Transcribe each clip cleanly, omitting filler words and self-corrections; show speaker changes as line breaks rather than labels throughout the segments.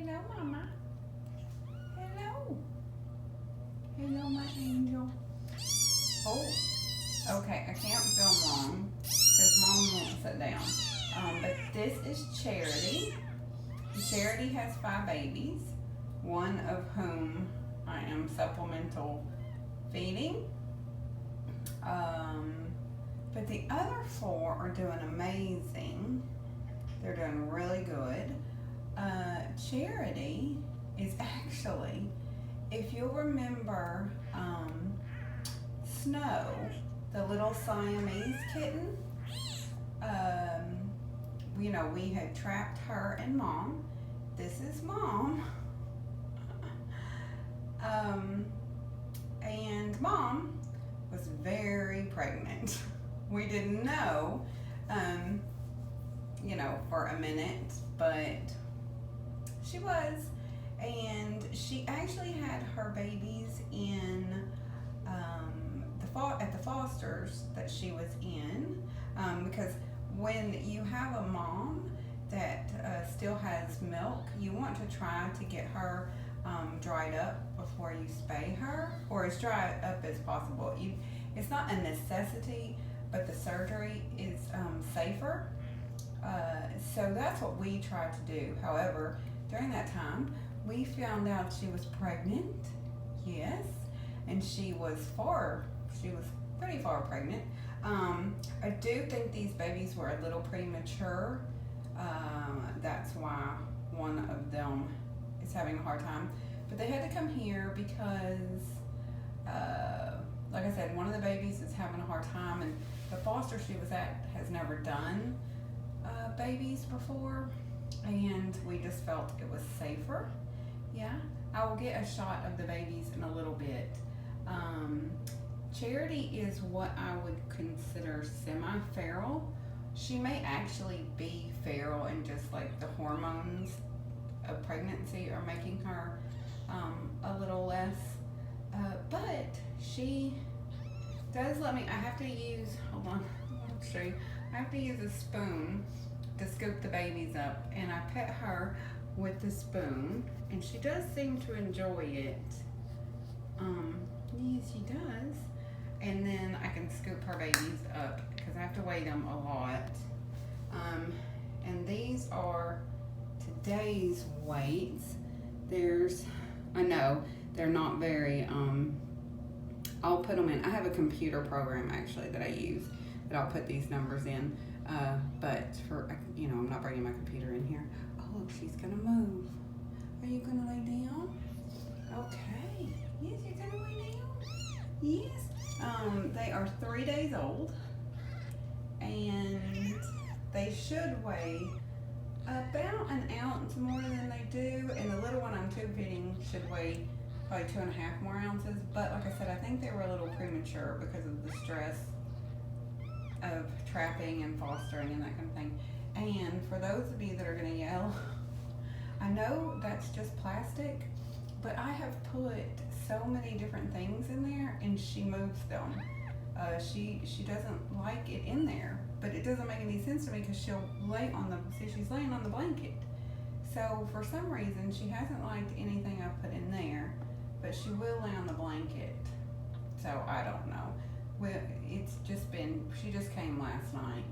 Hello, Mama. Hello. Hello, my angel. Oh, okay. I can't film long because Mom won't sit down. But this is Charity. Charity has 5 babies, one of whom I am supplemental feeding. But the other 4 are doing amazing. They're doing really good. Charity is actually, if you'll remember, Snow, the little Siamese kitten, you know, we had trapped her and Mom. This is Mom. And Mom was very pregnant. We didn't know, you know, for a minute, but she was. And she actually had her babies in at the fosters that she was in, because when you have a mom that still has milk, you want to try to get her dried up before you spay her, or as dry up as possible. It's not a necessity, but the surgery is safer. So that's what we tried to do. However, during that time, we found out she was pregnant, yes, and she was pretty far pregnant. I do think these babies were a little premature. That's why one of them is having a hard time. But they had to come here because, like I said, one of the babies is having a hard time, and the foster she was at has never done babies before, and we just felt it was safer. Yeah, I will get a shot of the babies in a little bit. Charity is what I would consider semi-feral. She may actually be feral, and just like the hormones of pregnancy are making her a little less. But she does let me, I have to use, hold on, I'll show you. I have to use a spoon to scoop the babies up, and I pet her with the spoon, and she does seem to enjoy it. Yes, she does. And then I can scoop her babies up because I have to weigh them a lot. And these are today's weights. I know they're not very, I'll put them in. I have a computer program actually that I use that I'll put these numbers in. But for, you know, I'm not bringing my computer in here. Oh, look, she's gonna move. Are you gonna lay down? Okay. Yes, you're gonna lay down? Yes. They are 3 days old, and they should weigh about an ounce more than they do, and the little one I'm tube feeding should weigh probably 2.5 more ounces. But like I said, I think they were a little premature because of the stress of trapping and fostering and that kind of thing. And for those of you that are gonna yell, I know that's just plastic, but I have put so many different things in there, and she moves them. She doesn't like it in there, but it doesn't make any sense to me because she'll lay on she's laying on the blanket. So for some reason, she hasn't liked anything I've put in there, but she will lay on the blanket. So I don't know. Well, it's just been, she just came last night.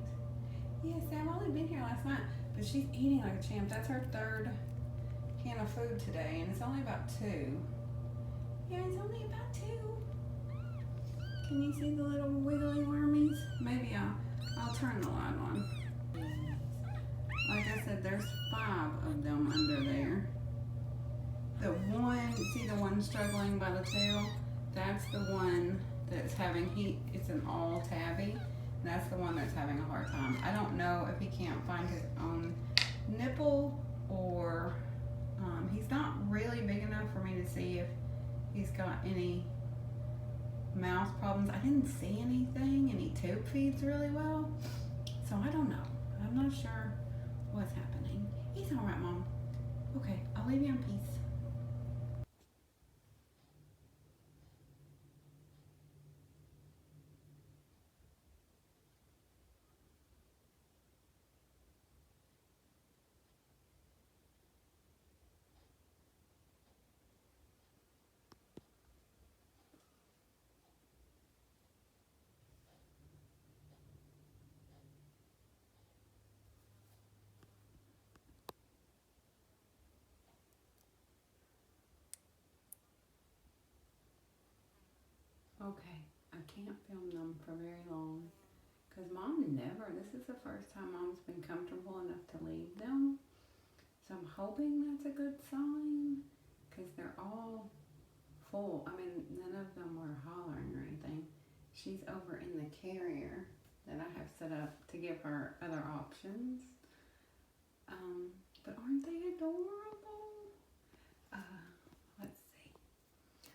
Yes, I've only been here last night, but she's eating like a champ. That's her 3rd can of food today, and it's only about 2. Yeah, it's only about 2. Can you see the little wiggly wormies? Maybe I'll turn the light on. Like I said, there's 5 of them under there. The one, see the one struggling by the tail? That's the one that's having it's an all tabby. And that's the one that's having a hard time. I don't know if he can't find his own nipple, or he's not really big enough for me to see if he's got any mouth problems. I didn't see anything, and he tube feeds really well. So I don't know. I'm not sure what's happening. He's all right, Mom. Okay, I'll leave you in peace. can't film them for very long. Because Mom never, this is the first time Mom's been comfortable enough to leave them. So I'm hoping that's a good sign. Because they're all full. I mean, none of them were hollering or anything. She's over in the carrier that I have set up to give her other options. But aren't they adorable? Let's see.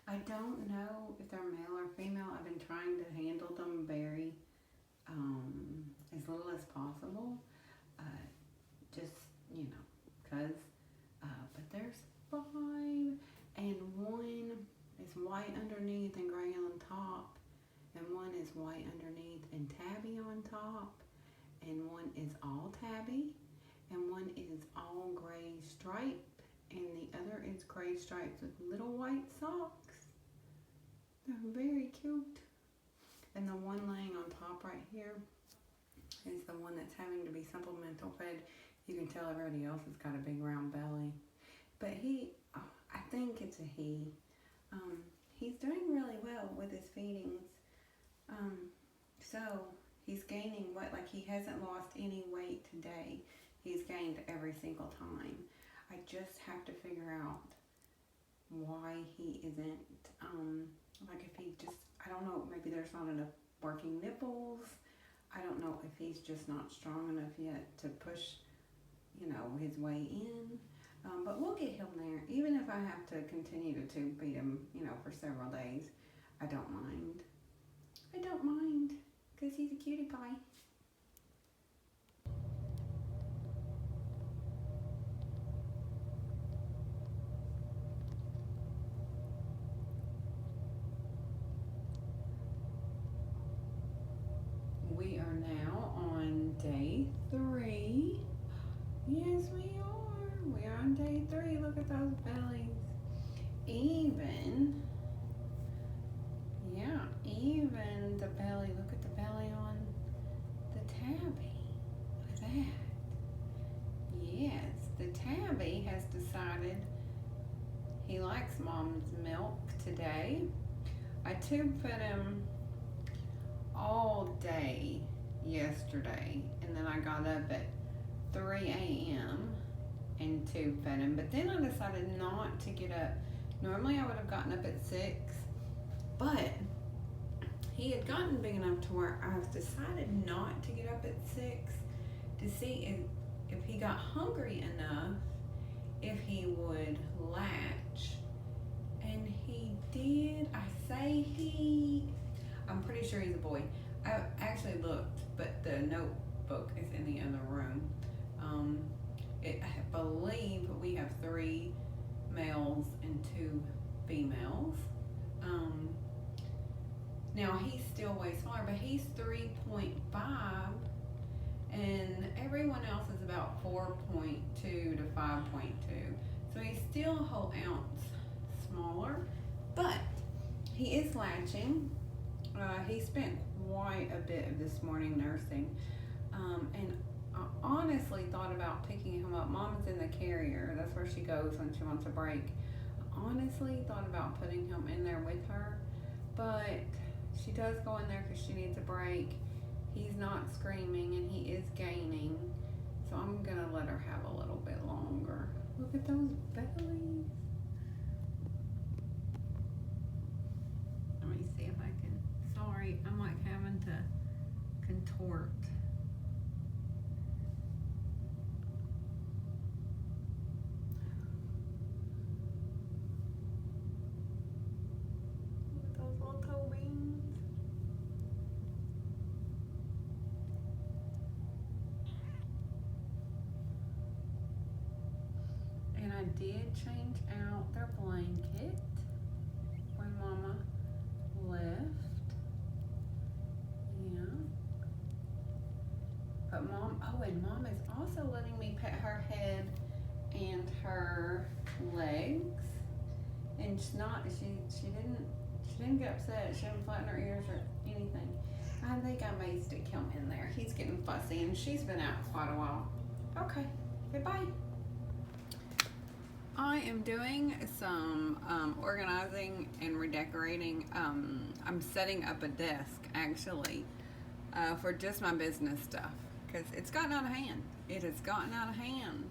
I don't know if they're male or female. I've been trying to handle them very, as little as possible. Just, you know, because, but there's 5, and one is white underneath and gray on top, and one is white underneath and tabby on top, and one is all tabby, and one is all gray stripe, and the other is gray stripes with little white socks. They're very cute. And the one laying on top right here is the one that's having to be supplemental fed. You can tell everybody else has got a big round belly. But I think it's a he. He's doing really well with his feedings. So he's gaining weight, like he hasn't lost any weight today. He's gained every single time. I just have to figure out why he isn't, like if he just, I don't know, maybe there's not enough working nipples. I don't know if he's just not strong enough yet to push, you know, his way in. But we'll get him there. Even if I have to continue to tube feed him, you know, for several days, I don't mind. I don't mind, because he's a cutie pie. We are now on day 3. Yes, we are. We are on day 3. Look at those bellies. Even the belly. Look at the belly on the tabby. Look at that. Yes, the tabby has decided he likes Mom's milk today. I tube fed him all day yesterday, and then I got up at 3 a.m. and tube fed him, but then I decided not to get up. Normally I would have gotten up at 6, but he had gotten big enough to where I've decided not to get up at 6 to see if he got hungry enough, if he would latch, and he did. I'm pretty sure he's a boy. I actually looked, but the notebook is in the other room. I believe we have 3 males and 2 females. Now he's still way smaller, but he's 3.5, and everyone else is about 4.2 to 5.2. So he's still a whole ounce smaller, but he is latching. He spent quite a bit of this morning nursing, and I honestly thought about picking him up. Mom's in the carrier. That's where she goes when she wants a break. I honestly thought about putting him in there with her, but she does go in there because she needs a break. He's not screaming, and he is gaining, so I'm going to let her have a little bit longer. Look at those bellies. Let me see if I can. Sorry, I'm like having to contort. I did change out their blanket when Mama left. Yeah. But and Mom is also letting me pet her head and her legs. And she didn't get upset. She didn't flatten her ears or anything. I think I may stick him in there. He's getting fussy, and she's been out quite a while. Okay, goodbye. I am doing some organizing and redecorating. I'm setting up a desk actually for just my business stuff because it's gotten out of hand. It has gotten out of hand.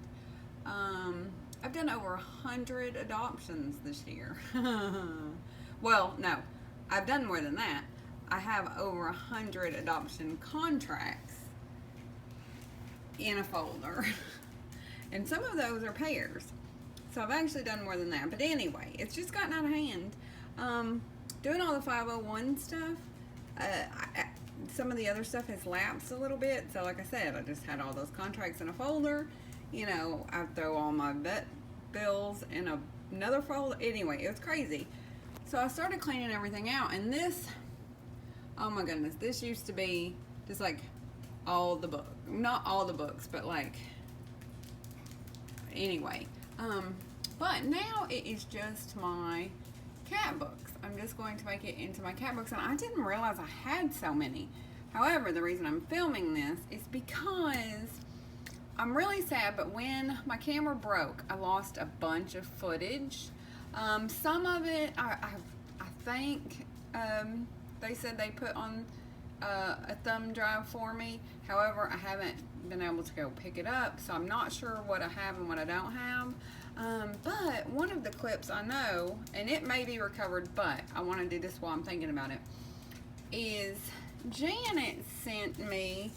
I've done over 100 adoptions this year. Well, no, I've done more than that. I have over 100 adoption contracts in a folder. And some of those are pairs. So I've actually done more than that. But anyway, it's just gotten out of hand. Doing all the 501 stuff, some of the other stuff has lapsed a little bit. So like I said, I just had all those contracts in a folder. You know, I throw all my vet bills in another folder. Anyway, it was crazy. So I started cleaning everything out. And this, oh my goodness, this used to be just like all the books. Not all the books, but like, anyway. But now it is just my cat books. I'm just going to make it into my cat books. And I didn't realize I had so many. However, the reason I'm filming this is because I'm really sad, but when my camera broke, I lost a bunch of footage. Some of it, I think they said they put on a thumb drive for me. However, I haven't been able to go pick it up, so I'm not sure what I have and what I don't have. But one of the clips I know, and it may be recovered, but I want to do this while I'm thinking about it, is Janet sent me,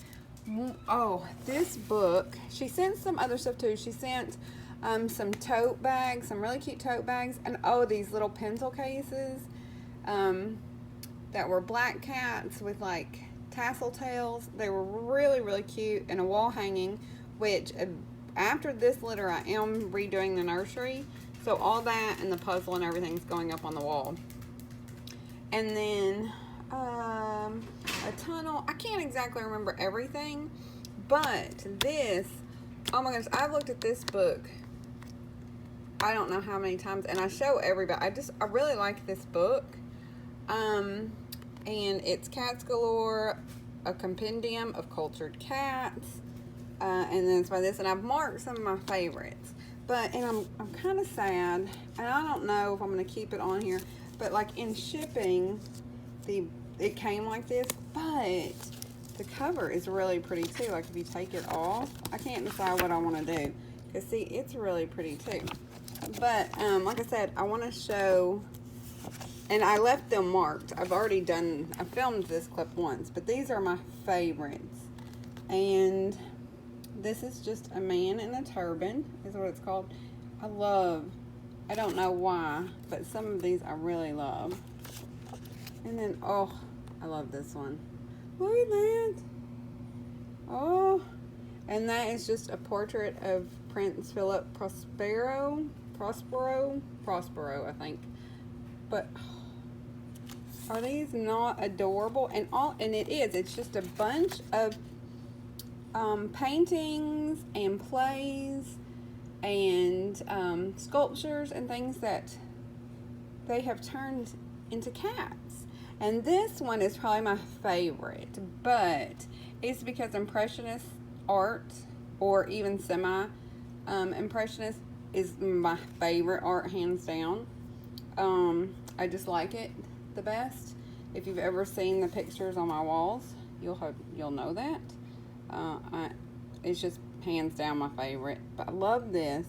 oh, this book. She sent some other stuff too. She sent some tote bags, some really cute tote bags, and oh, these little pencil cases that were black cats with like tassel tails. They were really, really cute, and a wall hanging, which after this litter, I am redoing the nursery. So all that and the puzzle and everything's going up on the wall. And then a tunnel. I can't exactly remember everything, but this, oh my gosh, I've looked at this book I don't know how many times, and I show everybody. I really like this book. And it's Cats Galore, a compendium of cultured cats. And then it's by this, and I've marked some of my favorites. And I'm kind of sad, and I don't know if I'm going to keep it on here, but like in shipping, it came like this, but the cover is really pretty too. Like if you take it off, I can't decide what I want to do. Because see, it's really pretty too. But like I said, I want to show, and I left them marked. I filmed this clip once, but these are my favorites. And this is just a man in a turban, is what it's called. I don't know why, but some of these I really love. And then, oh, I love this one. Look at that. Oh, and that is just a portrait of Prince Philip Prospero, I think. But are these not adorable? And it is. It's just a bunch of paintings and plays and sculptures and things that they have turned into cats. And this one is probably my favorite, but it's because Impressionist art, or even semi-Impressionist, is my favorite art, hands down. I just like it the best. If you've ever seen the pictures on my walls, you'll know that. It's just hands down my favorite. But I love this,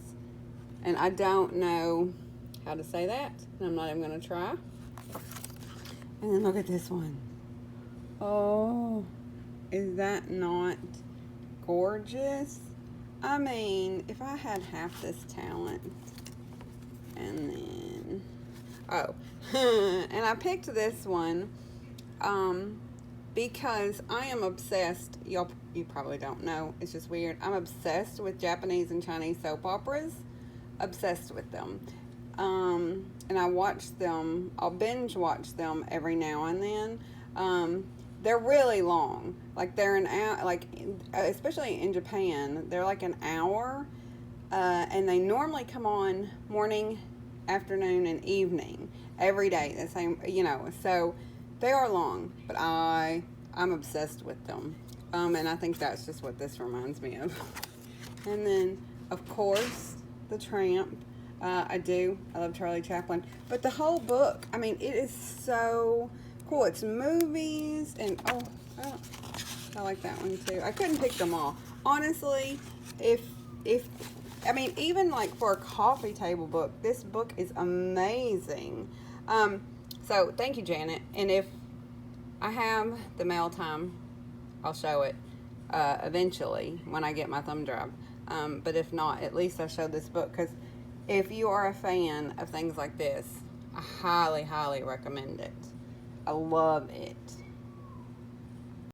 and I don't know how to say that, and I'm not even going to try. And then look at this one. Oh, is that not gorgeous? I mean, if I had half this talent. And then, oh, and I picked this one because I am obsessed. You probably don't know. It's just weird. I'm obsessed with Japanese and Chinese soap operas. Obsessed with them. And I watch them. I'll binge watch them every now and then. They're really long. Like they're an hour. Like especially in Japan, they're like an hour. And they normally come on morning, afternoon, and evening every day. The same, So they are long, but I'm obsessed with them. And I think that's just what this reminds me of. And then, of course, the Tramp. I do. I love Charlie Chaplin. But the whole book, I mean, it is so cool. It's movies and, oh, I like that one too. I couldn't pick them all. Honestly, I mean, even like for a coffee table book, this book is amazing. So thank you, Janet. And if I have the mail time, I'll show it eventually when I get my thumb drive. But if not, at least I showed this book, because if you are a fan of things like this, I highly, highly recommend it. I love it.